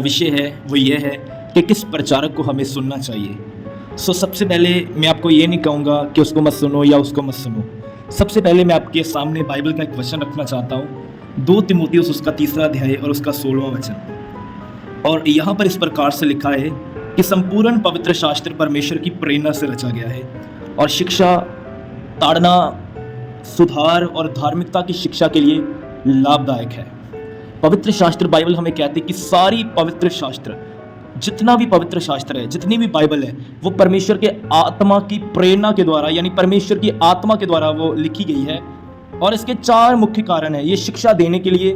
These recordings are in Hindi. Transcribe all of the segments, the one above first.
विषय है वो ये है कि किस प्रचारक को हमें सुनना चाहिए। सबसे पहले मैं आपको ये नहीं कहूँगा कि उसको मत सुनो या उसको मत सुनो। सबसे पहले मैं आपके सामने बाइबल का एक वचन रखना चाहता हूँ, 2 तीमुथियुस उसका 3रा अध्याय और उसका 16वां वचन। और यहाँ पर इस प्रकार से लिखा है कि संपूर्ण पवित्र शास्त्र परमेश्वर की प्रेरणा से रचा गया है और शिक्षा, ताड़ना, सुधार और धार्मिकता की शिक्षा के लिए लाभदायक है। पवित्र शास्त्र बाइबल हमें कहती है कि सारी पवित्र शास्त्र, जितना भी पवित्र शास्त्र है, जितनी भी बाइबल है, वो परमेश्वर के आत्मा की प्रेरणा के द्वारा यानी परमेश्वर की आत्मा के द्वारा वो लिखी गई है। और इसके 4 मुख्य कारण हैं। ये शिक्षा देने के लिए,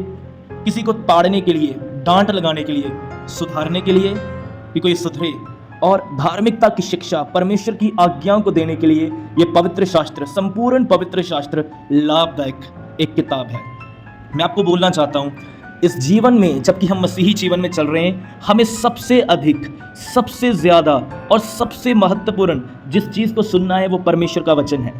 किसी को ताड़ने के लिए, डांट लगाने के लिए, सुधारने के लिए कि कोई सुधरे, और धार्मिकता की शिक्षा, परमेश्वर की आज्ञाओं को देने के लिए ये पवित्र शास्त्र, संपूर्ण पवित्र शास्त्र लाभदायक एक किताब है। मैं आपको बोलना चाहता हूँ, इस जीवन में, जबकि हम मसीही जीवन में चल रहे हैं, हमें सबसे अधिक, सबसे ज़्यादा और सबसे महत्वपूर्ण जिस चीज़ को सुनना है वो परमेश्वर का वचन है।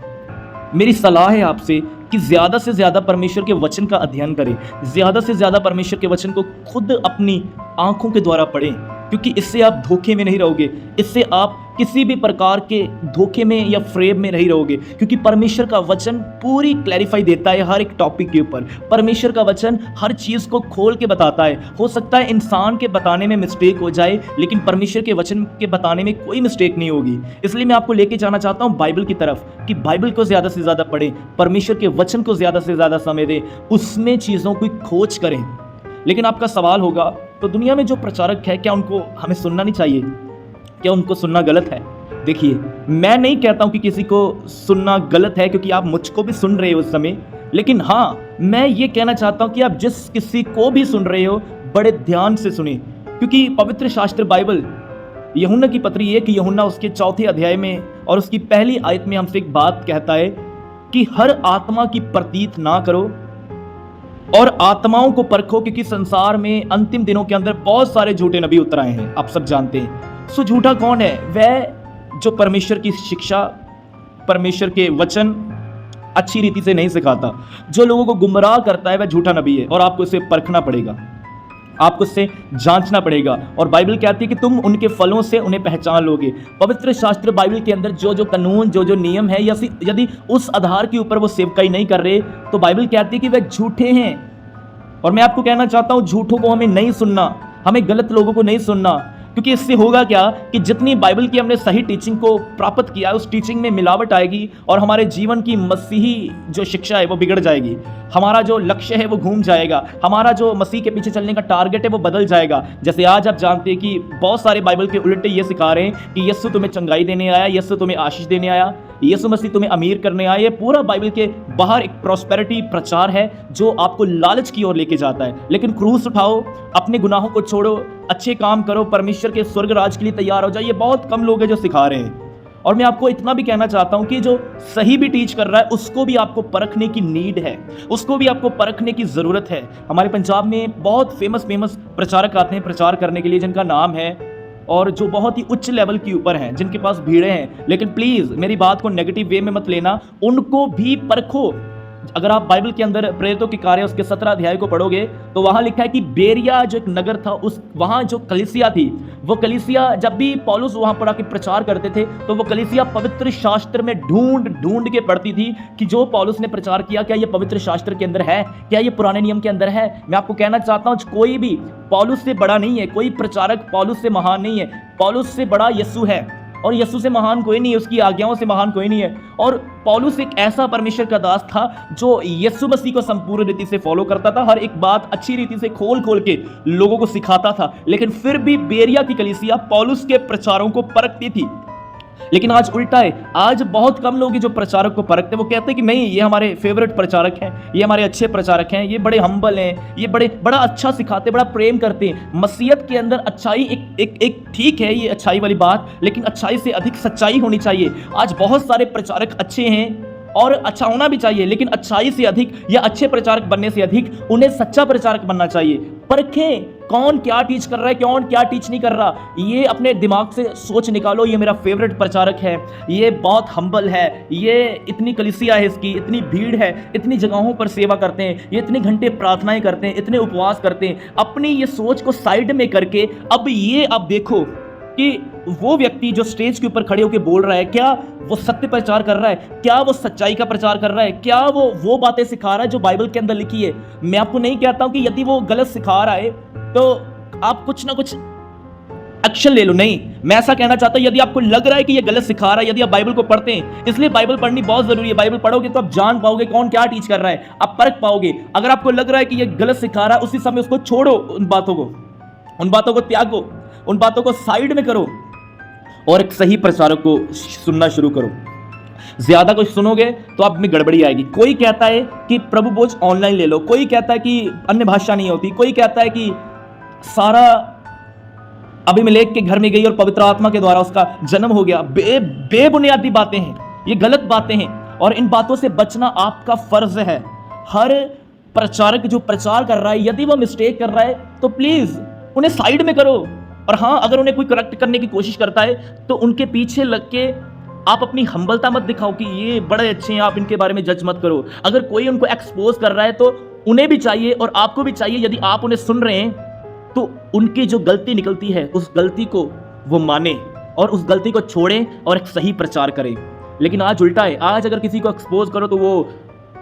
मेरी सलाह है आपसे कि ज़्यादा से ज़्यादा परमेश्वर के वचन का अध्ययन करें, ज़्यादा से ज़्यादा परमेश्वर के वचन को खुद अपनी आंखों के द्वारा पढ़ें, क्योंकि इससे आप धोखे में नहीं रहोगे, इससे आप किसी भी प्रकार के धोखे में या फ्रेब में नहीं रहोगे, क्योंकि परमेश्वर का वचन पूरी क्लैरिफाई देता है हर एक टॉपिक के ऊपर। परमेश्वर का वचन हर चीज़ को खोल के बताता है। हो सकता है इंसान के बताने में मिस्टेक हो जाए, लेकिन परमेश्वर के वचन के बताने में कोई मिस्टेक नहीं होगी। इसलिए मैं आपको लेके जाना चाहता हूँ बाइबल की तरफ, कि बाइबल को ज़्यादा से ज़्यादा पढ़ें, परमेश्वर के वचन को ज़्यादा से ज़्यादा समय दें, उसमें चीज़ों की खोज करें। लेकिन आपका सवाल होगा, तो दुनिया में जो प्रचारक है, क्या उनको हमें सुनना नहीं चाहिए? क्या उनको सुनना गलत है? देखिए, मैं नहीं कहता हूं कि किसी को सुनना गलत है, क्योंकि आप मुझको भी सुन रहे हो उस समय। लेकिन हाँ, मैं ये कहना चाहता हूं कि आप जिस किसी को भी सुन रहे हो, बड़े ध्यान से सुने, क्योंकि पवित्र शास्त्र बाइबल, यूहन्ना की पत्री है कि यूहन्ना उसके 4थे अध्याय में और उसकी पहली आयत में हमसे एक बात कहता है कि हर आत्मा की प्रतीत ना करो और आत्माओं को परखो, क्योंकि संसार में अंतिम दिनों के अंदर बहुत सारे झूठे नबी उतर आए हैं। आप सब जानते हैं। सो झूठा कौन है? वह जो परमेश्वर की शिक्षा, परमेश्वर के वचन अच्छी रीति से नहीं सिखाता, जो लोगों को गुमराह करता है, वह झूठा नबी है। और आपको इसे परखना पड़ेगा, आपको इससे जांचना पड़ेगा। और बाइबल कहती है कि तुम उनके फलों से उन्हें पहचान लोगे। पवित्र शास्त्र बाइबल के अंदर जो जो कानून, जो जो नियम है, या यदि उस आधार के ऊपर वो सेवकाई नहीं कर रहे, तो बाइबल कहती है कि वे झूठे हैं। और मैं आपको कहना चाहता हूं, झूठों को हमें नहीं सुनना, हमें गलत लोगों को नहीं सुनना, क्योंकि इससे होगा क्या कि जितनी बाइबल की हमने सही टीचिंग को प्राप्त किया, उस टीचिंग में मिलावट आएगी और हमारे जीवन की मसीही जो शिक्षा है वो बिगड़ जाएगी। हमारा जो लक्ष्य है वो घूम जाएगा, हमारा जो मसीह के पीछे चलने का टारगेट है वो बदल जाएगा। जैसे आज आप जानते हैं कि बहुत सारे बाइबल के उल्टे ये सिखा रहे हैं कि यीशु तुम्हें चंगाई देने आया, यीशु तुम्हें आशीष देने आया, यीशु मसीह तुम्हें अमीर करने आया। ये पूरा बाइबल के बाहर एक प्रॉस्पेरिटी प्रचार है जो आपको लालच की ओर लेके जाता है। लेकिन क्रूस उठाओ, अपने गुनाहों को छोड़ो, अच्छे काम करो, परमेश्वर के स्वर्ग राज के लिए तैयार हो जाए, ये बहुत कम लोग हैं जो सिखा रहे हैं। और मैं आपको इतना भी कहना चाहता हूं कि जो सही भी टीच कर रहा है, उसको भी आपको परखने की नीड है, उसको भी आपको परखने की ज़रूरत है। हमारे पंजाब में बहुत फेमस प्रचारक आते हैं प्रचार करने के लिए, जिनका नाम है, और जो बहुत ही उच्च लेवल के ऊपर हैं, जिनके पास भीड़ें हैं। लेकिन प्लीज़ मेरी बात को नेगेटिव वे में मत लेना, उनको भी परखो। अगर आप बाइबल के अंदर प्रेरितों के कार्य उसके 17 अध्याय को पढ़ोगे, तो वहां लिखा है कि बेरिया जो एक नगर था, उस वहां जो कलीसिया थी, वो कलीसिया, जब भी पौलुस वहां पर आके प्रचार करते थे, तो वो कलीसिया पवित्र शास्त्र में ढूंढ के पढ़ती थी कि जो पौलुस ने प्रचार किया, क्या ये पवित्र शास्त्र के अंदर है, क्या ये पुराने नियम के अंदर है। मैं आपको कहना चाहता हूं, कोई भी पौलुस से बड़ा नहीं है, कोई प्रचारक पौलुस से महान नहीं है। पौलुस से बड़ा यीशु है, और यीशु से महान कोई नहीं है, उसकी आज्ञाओं से महान कोई नहीं है। और पौलुस एक ऐसा परमेश्वर का दास था जो यीशु मसीह को संपूर्ण रीति से फॉलो करता था, हर एक बात अच्छी रीति से खोल के लोगों को सिखाता था। लेकिन फिर भी बेरिया की कलीसिया पौलुस के प्रचारों को परखती थी। लेकिन आज उल्टा है, आज बहुत कम लोग जो प्रचारक को परखते हैं, वो कहते हैं कि नहीं, ये हमारे फेवरेट प्रचारक हैं, ये हमारे अच्छे प्रचारक हैं, ये बड़े हम्बल हैं, ये बड़ा अच्छा सिखाते, बड़ा प्रेम करते हैं। मसीहत के अंदर अच्छाई एक ठीक है, ये अच्छाई वाली बात, लेकिन अच्छाई से अधिक सच्चाई होनी चाहिए। आज बहुत सारे प्रचारक अच्छे हैं और अच्छा होना भी चाहिए, लेकिन अच्छाई से अधिक या अच्छे प्रचारक बनने से अधिक उन्हें सच्चा प्रचारक बनना चाहिए। परखें, कौन क्या टीच कर रहा है, कौन क्या टीच नहीं कर रहा, ये अपने दिमाग से सोच निकालो। ये मेरा फेवरेट प्रचारक है, ये बहुत हम्बल है, ये इतनी कलीसिया है, इसकी इतनी भीड़ है, इतनी जगहों पर सेवा करते हैं, ये इतने घंटे प्रार्थनाएं करते हैं, इतने उपवास करते हैं। अपनी ये सोच को साइड में करके अब ये आप देखो कि वो व्यक्ति जो स्टेज के ऊपर खड़े होकर बोल रहा है, क्या वो सत्य प्रचार कर रहा है, क्या वो सच्चाई का प्रचार कर रहा है, क्या वो बातें सिखा रहा है जो बाइबल के अंदर लिखी है। मैं आपको नहीं कहता हूं कि यदि वो गलत सिखा रहा है तो आप कुछ ना कुछ एक्शन ले लो, नहीं, मैं ऐसा कहना चाहता हूं यदि आपको लग रहा है कि ये गलत सिखा रहा है, यदि आप बाइबल को पढ़ते हैं, इसलिए बाइबल पढ़नी बहुत जरूरी है। बाइबल पढ़ोगे तो आप जान पाओगे कौन क्या टीच कर रहा है, आप परख पाओगे। अगर आपको लग रहा है कि ये गलत सिखा रहा है, उसी समय उसको छोड़ो, उन बातों को त्यागो, उन बातों को साइड में करो और एक सही प्रचारक को सुनना शुरू करो। ज्यादा कुछ सुनोगे तो आप में गड़बड़ी आएगी। कोई कहता है कि प्रभु बोझ ऑनलाइन ले लो, कोई कहता है कि अन्य भाषा नहीं होती, कोई कहता है कि सारा अबीमेलेक के घर में गई और पवित्र आत्मा के द्वारा उसका जन्म हो गया। बेबुनियादी बातें हैं, ये गलत बातें हैं और इन बातों से बचना आपका फर्ज है। हर प्रचारक जो प्रचार कर रहा है, यदि वो मिस्टेक कर रहा है तो प्लीज उन्हें साइड में करो। और हाँ, अगर उन्हें कोई करेक्ट करने की कोशिश करता है तो उनके पीछे लग के आप अपनी हम्बलता मत दिखाओ कि ये बड़े अच्छे हैं, आप इनके बारे में जज मत करो। अगर कोई उनको एक्सपोज कर रहा है तो उन्हें भी चाहिए और आपको भी चाहिए, यदि आप उन्हें सुन रहे हैं तो उनकी जो गलती निकलती है उस गलती को वो माने और उस गलती को छोड़ें और एक सही प्रचार करें। लेकिन आज उल्टा है, आज अगर किसी को एक्सपोज करो तो वो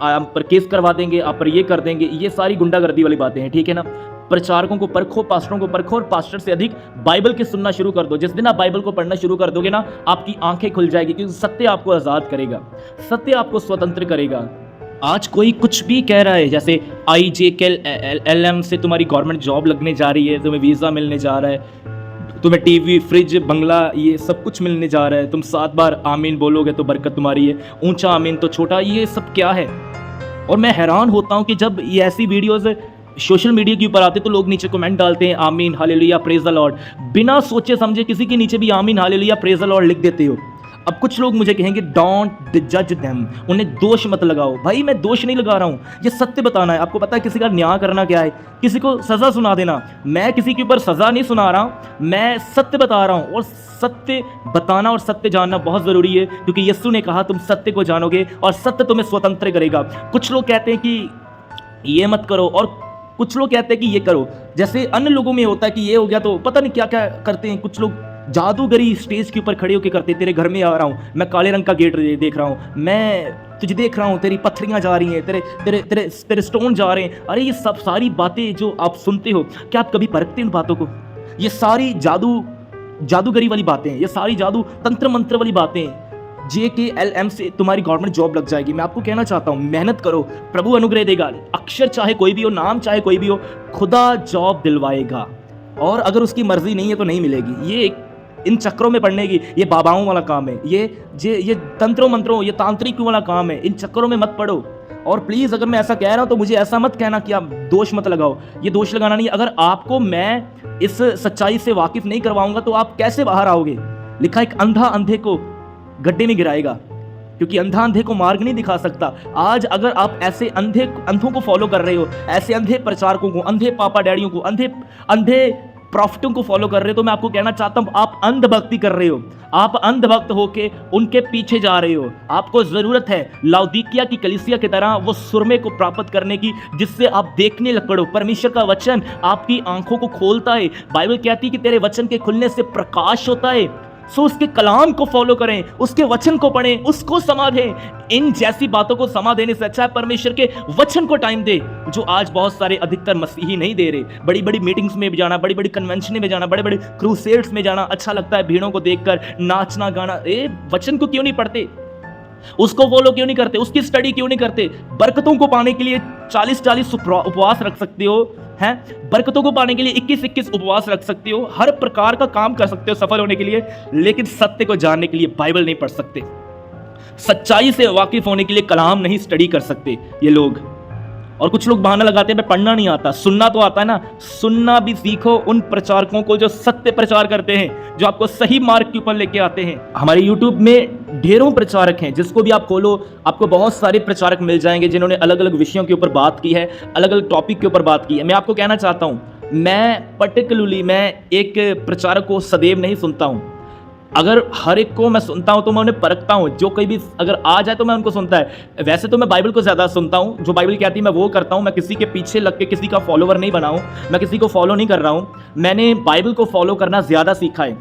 आप पर केस करवा देंगे, आप पर ये कर देंगे। ये सारी गुंडागर्दी वाली बातें हैं, ठीक है ना। प्रचारकों को परखो, पास्टरों को परखो और पास्टर से अधिक बाइबल के सुनना शुरू कर दो। जिस दिन आप बाइबल को पढ़ना शुरू कर दोगे ना, आपकी आंखें खुल जाएगी, क्योंकि सत्य आपको आजाद करेगा, सत्य आपको स्वतंत्र करेगा। आज कोई कुछ भी कह रहा है, जैसे IJKL से तुम्हारी गवर्नमेंट जॉब लगने जा रही है, तुम्हें वीज़ा मिलने जा रहा है, तुम्हें टीवी, फ्रिज, बंगला, ये सब कुछ मिलने जा रहा है, तुम 7 बार आमीन बोलोगे तो बरकत तुम्हारी है, ऊंचा आमीन तो छोटा, ये सब क्या है। और मैं हैरान होता हूँ कि जब ये ऐसी वीडियोज़ सोशल मीडिया के ऊपर आते तो लोग नीचे कमेंट डालते हैं आमीन, हालेलुया, प्रेज द लॉर्ड। बिना सोचे समझे किसी के नीचे भी आमीन, हालेलुया, प्रेज द लॉर्ड लिख देते हो। अब कुछ लोग मुझे कहेंगे डोंट जज देम, उन्हें दोष मत लगाओ। भाई मैं दोष नहीं लगा रहा हूँ, ये सत्य बताना है। आपको पता है किसी का न्याय करना क्या है, किसी को सजा सुना देना। मैं किसी के ऊपर सजा नहीं सुना रहा हूँ, मैं सत्य बता रहा हूँ। और सत्य बताना और सत्य जानना बहुत ज़रूरी है, क्योंकि यीशु ने कहा तुम सत्य को जानोगे और सत्य तुम्हें स्वतंत्र करेगा। कुछ लोग कहते हैं कि ये मत करो और कुछ लोग कहते हैं कि ये करो। जैसे अन्य लोगों में होता है कि ये हो गया तो पता नहीं क्या क्या करते हैं। कुछ लोग जादूगरी स्टेज के ऊपर खड़े होकर करते, तेरे घर में आ रहा हूँ, मैं काले रंग का गेट देख रहा हूँ, मैं तुझे देख रहा हूँ, तेरी पत्थरियाँ जा रही हैं, तेरे स्टोन जा रहे हैं। अरे ये सब सारी बातें जो आप सुनते हो, क्या आप कभी परखते हैं इन बातों को? ये सारी जादूगरी वाली बातें हैं, ये सारी जादू तंत्र मंत्र वाली बातें हैं। JKLM से तुम्हारी गवर्नमेंट जॉब लग जाएगी। मैं आपको कहना चाहता हूँ, मेहनत करो, प्रभु अनुग्रह देगा। अक्षर चाहे कोई भी हो, नाम चाहे कोई भी हो, खुदा जॉब दिलवाएगा। और अगर उसकी मर्जी नहीं है तो नहीं मिलेगी। ये इन चक्रों में पड़ने की, ये बाबाओं वाला काम है, ये तंत्रों मंत्रों, ये तांत्रिकों वाला काम है। इन चक्करों में मत पड़ो। और प्लीज़ अगर मैं ऐसा कह रहा हूँ तो मुझे ऐसा मत कहना कि आप दोष मत लगाओ, ये दोष लगाना नहीं है। अगर आपको मैं इस सच्चाई से वाकिफ नहीं करवाऊंगा तो आप कैसे बाहर आओगे? लिखा एक अंधा अंधे को गड्ढे में गिराएगा, क्योंकि अंधा अंधे को मार्ग नहीं दिखा सकता। आज अगर आप ऐसे अंधों को फॉलो कर रहे हो, ऐसे अंधे प्रचारकों को, अंधे पापा डैडियों को, अंधे प्रॉफिटों को फॉलो कर रहे हो, तो मैं आपको कहना चाहता हूं आप अंधभक्ति कर रहे हो। आप अंधभक्त होके उनके पीछे जा रहे हो। आपको जरूरत है लाउदीकिया की कलीसिया की तरह वो सुरमे को प्राप्त करने की, जिससे आप देखने लग पड़ो। परमेश्वर का वचन आपकी आंखों को खोलता है। बाइबल कहती है कि तेरे वचन के खुलने से प्रकाश होता है। सो उसके कलाम को फॉलो करें, उसके वचन को पढ़ें, उसको समा दें। इन जैसी बातों को समा देने से अच्छा है परमेश्वर के वचन को टाइम दे, जो आज बहुत सारे अधिकतर मसीही नहीं दे रहे। बड़ी बड़ी मीटिंग्स में भी जाना, बड़ी बड़ी कन्वेंशन में जाना, बड़े बड़े क्रूसेड्स में जाना अच्छा लगता है, भीड़ों को देखकर नाचना गाना। वचन को क्यों नहीं पढ़ते? उसको फॉलो क्यों नहीं करते? उसकी स्टडी क्यों नहीं करते? बरकतों को पाने के लिए 40-40 उपवास रख सकते हो, हैं? बरकतों को पाने के लिए 21-21 उपवास रख सकते हो, हर प्रकार का काम कर सकते हो सफल होने के लिए, लेकिन सत्य को जानने के लिए बाइबल नहीं पढ़ सकते। सच्चाई से वाकिफ होने के लिए कलाम नहीं स्टडी कर सकते ये लोग। और कुछ लोग बहाना लगाते हैं मैं पढ़ना नहीं आता। सुनना तो आता है ना, सुनना भी सीखो उन प्रचारकों को जो सत्य प्रचार करते हैं, जो आपको सही मार्ग के ऊपर लेके आते हैं। हमारे YouTube में ढेरों प्रचारक हैं, जिसको भी आप खोलो आपको बहुत सारे प्रचारक मिल जाएंगे जिन्होंने अलग अलग विषयों के ऊपर बात की है, अलग अलग टॉपिक के ऊपर बात की है। मैं आपको कहना चाहता हूँ मैं पर्टिकुलरली मैं एक प्रचारक को सदैव नहीं सुनता हूँ। अगर हर एक को मैं सुनता हूँ तो मैं उन्हें परखता हूँ, जो कोई भी अगर आ जाए तो मैं उनको सुनता है। वैसे तो मैं बाइबल को ज़्यादा सुनता हूँ, जो बाइबल कहती है मैं वो करता हूँ। मैं किसी के पीछे लग के किसी का फॉलोवर नहीं बना हूँ, मैं किसी को फॉलो नहीं कर रहा हूँ। मैंने बाइबल को फॉलो करना ज़्यादा सीखा है।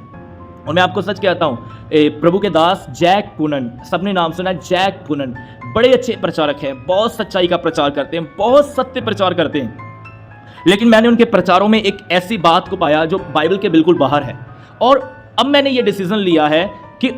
और मैं आपको सच कहता हूँ, प्रभु के दास जैक पूनन, सबने नाम सुना है, जैक पूनन बड़े अच्छे प्रचारक हैं, बहुत सच्चाई का प्रचार करते हैं, बहुत सत्य प्रचार करते हैं। लेकिन मैंने उनके प्रचारों में एक ऐसी बात को पाया जो बाइबल के बिल्कुल बाहर है। और अब मैंने ये डिसीजन लिया है कि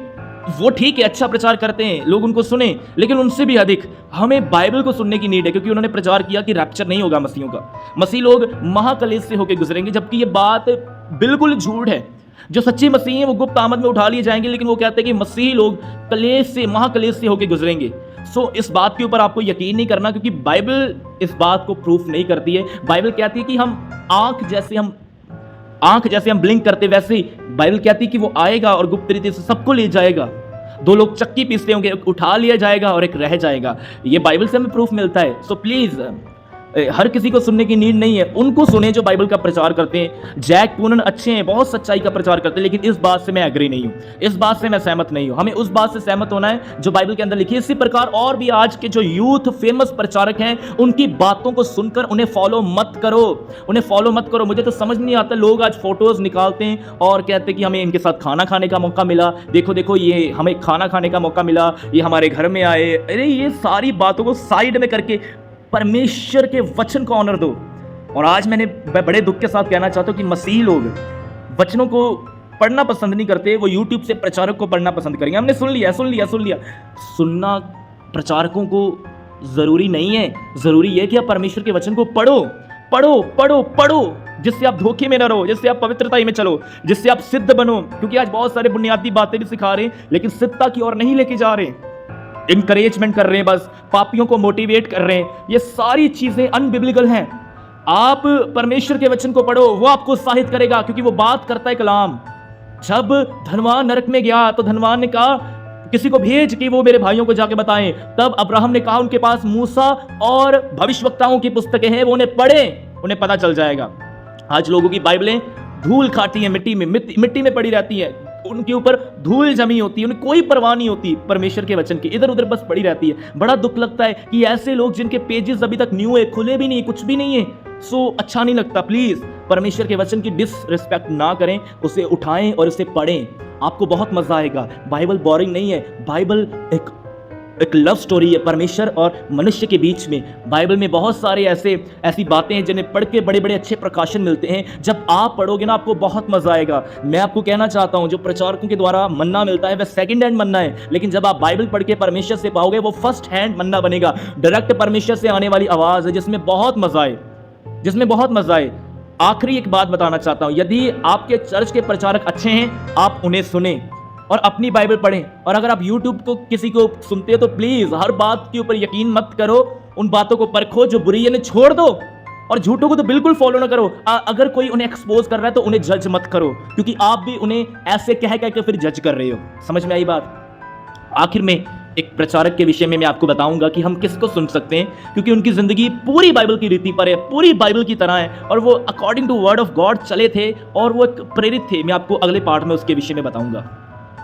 वो ठीक है, अच्छा प्रचार करते हैं, लोग उनको सुने, लेकिन उनसे भी अधिक हमें बाइबल को सुनने की नीड है। क्योंकि उन्होंने प्रचार किया कि रैप्चर नहीं होगा मसीहों का, मसीह लोग महाकलेश से होकर गुजरेंगे, जबकि ये बात बिल्कुल झूठ है। जो सच्चे मसीह हैं वो गुप्त आमद में उठा लिए जाएंगे, लेकिन वो कहते हैं कि मसीही लोग कलेश से, महाकलेश से होकर गुजरेंगे। सो इस बात के ऊपर आपको यकीन नहीं करना, क्योंकि बाइबल इस बात को प्रूफ नहीं करती है। बाइबल कहती है कि हम आंख जैसे हम ब्लिंक करते, वैसे ही बाइबल कहती है कि वो आएगा और गुप्त रीति से सबको ले जाएगा। दो लोग चक्की पीसते होंगे, उठा लिया जाएगा और एक रह जाएगा। ये बाइबल से हमें प्रूफ मिलता है। सो प्लीज हर किसी को सुनने की नीड नहीं है, उनको सुने जो बाइबल का प्रचार करते हैं। जैक पूनन अच्छे हैं, बहुत सच्चाई का प्रचार करते हैं, लेकिन इस बात से मैं एग्री नहीं हूँ, इस बात से मैं सहमत नहीं हूँ। हमें उस बात से सहमत होना है जो बाइबल के अंदर लिखी है। इसी प्रकार और भी आज के जो यूथ फेमस प्रचारक हैं, उनकी बातों को सुनकर उन्हें फॉलो मत करो, उन्हें फॉलो मत करो। मुझे तो समझ नहीं आता, लोग आज फोटोज निकालते हैं और कहते हैं कि हमें इनके साथ खाना खाने का मौका मिला, देखो देखो ये हमें खाना खाने का मौका मिला, ये हमारे घर में आए। अरे ये सारी बातों को साइड में करके परमेश्वर के वचन को ऑनर दो। और आज मैं बड़े दुख के साथ कहना चाहता हूं कि मसीही लोग वचनों को पढ़ना पसंद नहीं करते, वो यूट्यूब से प्रचारक को पढ़ना पसंद करेंगे। हमने सुन लिया। सुनना प्रचारकों को जरूरी नहीं है, जरूरी है कि आप परमेश्वर के वचन को पढ़ो, जिससे आप धोखे में न रहो, जिससे आप पवित्रता में चलो, जिससे आप सिद्ध बनो। क्योंकि आज बहुत सारे बुनियादी बातें भी सिखा रहे हैं, लेकिन सिद्धता की ओर नहीं लेके जा रहे, इंकरेजमेंट कर रहे हैं, बस पापियों को मोटिवेट कर रहे हैं। ये सारी चीजें अनबिब्लिकल हैं। आप परमेश्वर के वचन को पढ़ो, वो आपको उत्साहित करेगा, क्योंकि वो बात करता है कलाम। जब धनवान नरक में गया तो धनवान ने कहा किसी को भेज कि वो मेरे भाइयों को जाके बताएं। तब अब्राहम ने कहा उनके पास मूसा और भविष्यवक्ताओं की पुस्तकें हैं, वो उन्हें पढ़ें, उन्हें पता चल जाएगा। आज लोगों की बाइबलें धूल खाती हैं, मिट्टी में पड़ी रहती है, उनके ऊपर धूल जमी होती है, उन्हें कोई परवाह नहीं होती परमेश्वर के वचन की, इधर उधर बस पड़ी रहती है। बड़ा दुख लगता है कि ऐसे लोग जिनके पेजेस अभी तक न्यू है, खुले भी नहीं, कुछ भी नहीं है। सो अच्छा नहीं लगता। प्लीज परमेश्वर के वचन की डिसरिस्पेक्ट ना करें, उसे उठाएं और उसे पढ़ें, आपको बहुत मजा आएगा। बाइबल बोरिंग नहीं है, बाइबल एक लव स्टोरी है परमेश्वर और मनुष्य के बीच में। बाइबल में बहुत सारे ऐसी बातें हैं जिन्हें पढ़ के बड़े बड़े अच्छे प्रकाशन मिलते हैं। जब आप पढ़ोगे ना, आपको बहुत मजा आएगा। मैं आपको कहना चाहता हूं, जो प्रचारकों के द्वारा मन्ना मिलता है वह सेकंड हैंड मन्ना है, लेकिन जब आप बाइबल पढ़ के परमेश्वर से पाओगे, वो फर्स्ट हैंड मन्ना बनेगा। डायरेक्ट परमेश्वर से आने वाली आवाज है, जिसमें बहुत मजा आए। आखिरी एक बात बताना चाहता हूं, यदि आपके चर्च के प्रचारक अच्छे हैं, आप उन्हें सुने और अपनी बाइबल पढ़ें। और अगर आप YouTube को किसी को सुनते हो तो प्लीज हर बात के ऊपर यकीन मत करो, उन बातों को परखो, जो बुरी है छोड़ दो, और झूठों को तो बिल्कुल फॉलो ना करो। अगर कोई उन्हें एक्सपोज कर रहा है तो उन्हें जज मत करो, क्योंकि आप भी उन्हें ऐसे कह के फिर जज कर रहे हो। समझ में आई बात? आखिर में एक प्रचारक के विषय में मैं आपको बताऊंगा कि हम किसको सुन सकते हैं, क्योंकि उनकी जिंदगी पूरी बाइबल की रीति पर है, पूरी बाइबल की तरह है, और वो according to word of God चले थे और वो एक प्रेरित थे। मैं आपको अगले पार्ट में उसके विषय में बताऊंगा।